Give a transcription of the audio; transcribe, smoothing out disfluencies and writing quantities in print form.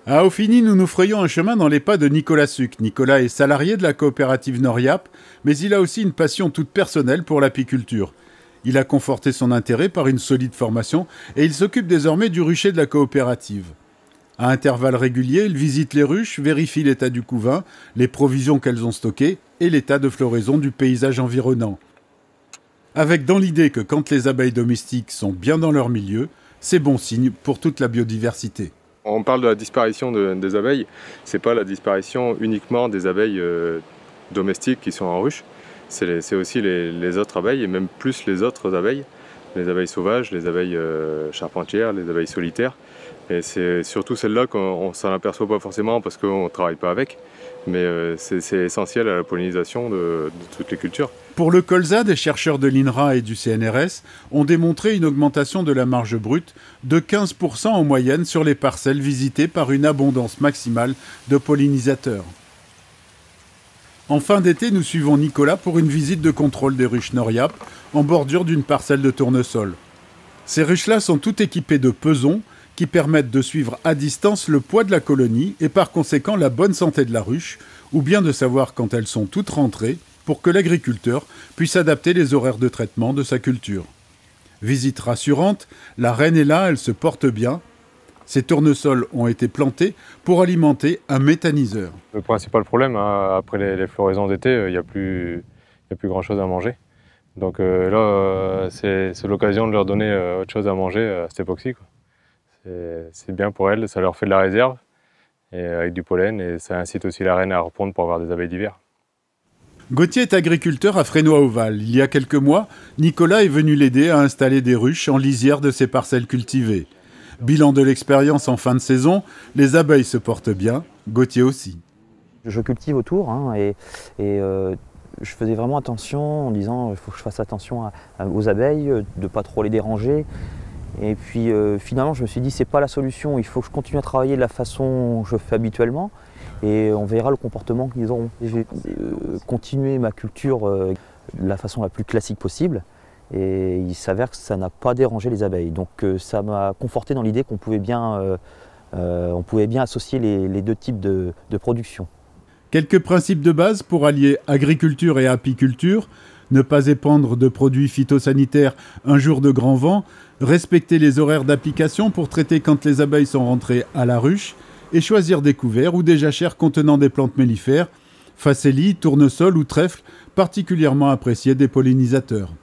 À Aufigny, nous nous frayons un chemin dans les pas de Nicolas Suc. Nicolas est salarié de la coopérative Noriap, mais il a aussi une passion toute personnelle pour l'apiculture. Il a conforté son intérêt par une solide formation et il s'occupe désormais du rucher de la coopérative. À intervalles réguliers, il visite les ruches, vérifie l'état du couvain, les provisions qu'elles ont stockées et l'état de floraison du paysage environnant. Avec dans l'idée que quand les abeilles domestiques sont bien dans leur milieu, c'est bon signe pour toute la biodiversité. On parle de la disparition des abeilles, c'est pas la disparition uniquement des abeilles domestiques qui sont en ruche, c'est aussi les autres abeilles et même plus les autres abeilles, les abeilles sauvages, les abeilles charpentières, les abeilles solitaires. Et c'est surtout celles-là qu'on s'en aperçoit pas forcément parce qu'on ne travaille pas avec, mais c'est essentiel à la pollinisation de toutes les cultures. Pour le colza, des chercheurs de l'INRA et du CNRS ont démontré une augmentation de la marge brute de 15% en moyenne sur les parcelles visitées par une abondance maximale de pollinisateurs. En fin d'été, nous suivons Nicolas pour une visite de contrôle des ruches Noriap en bordure d'une parcelle de tournesol. Ces ruches-là sont toutes équipées de pesons qui permettent de suivre à distance le poids de la colonie et par conséquent la bonne santé de la ruche, ou bien de savoir quand elles sont toutes rentrées pour que l'agriculteur puisse adapter les horaires de traitement de sa culture. Visite rassurante, la reine est là, elle se porte bien. Ces tournesols ont été plantés pour alimenter un méthaniseur. Le principal problème, après les floraisons d'été, il n'y a plus grand-chose à manger. Donc là, c'est l'occasion de leur donner autre chose à manger à cette époque-ci. C'est bien pour elles, ça leur fait de la réserve et avec du pollen et ça incite aussi la reine à reprendre pour avoir des abeilles d'hiver. Gauthier est agriculteur à Frénois-Oval. Il y a quelques mois, Nicolas est venu l'aider à installer des ruches en lisière de ses parcelles cultivées. Bilan de l'expérience en fin de saison, les abeilles se portent bien, Gauthier aussi. Je cultive autour et je faisais vraiment attention en disant il faut que je fasse attention aux abeilles, de ne pas trop les déranger. Et puis finalement je me suis dit c'est pas la solution, il faut que je continue à travailler de la façon que je fais habituellement et on verra le comportement qu'ils auront. J'ai continué ma culture de la façon la plus classique possible et il s'avère que ça n'a pas dérangé les abeilles. Donc ça m'a conforté dans l'idée qu'on pouvait bien associer les deux types de production. Quelques principes de base pour allier agriculture et apiculture: ne pas épandre de produits phytosanitaires un jour de grand vent, respecter les horaires d'application pour traiter quand les abeilles sont rentrées à la ruche, et choisir des couverts ou des jachères contenant des plantes mellifères, facélie, tournesol ou trèfle, particulièrement appréciés des pollinisateurs.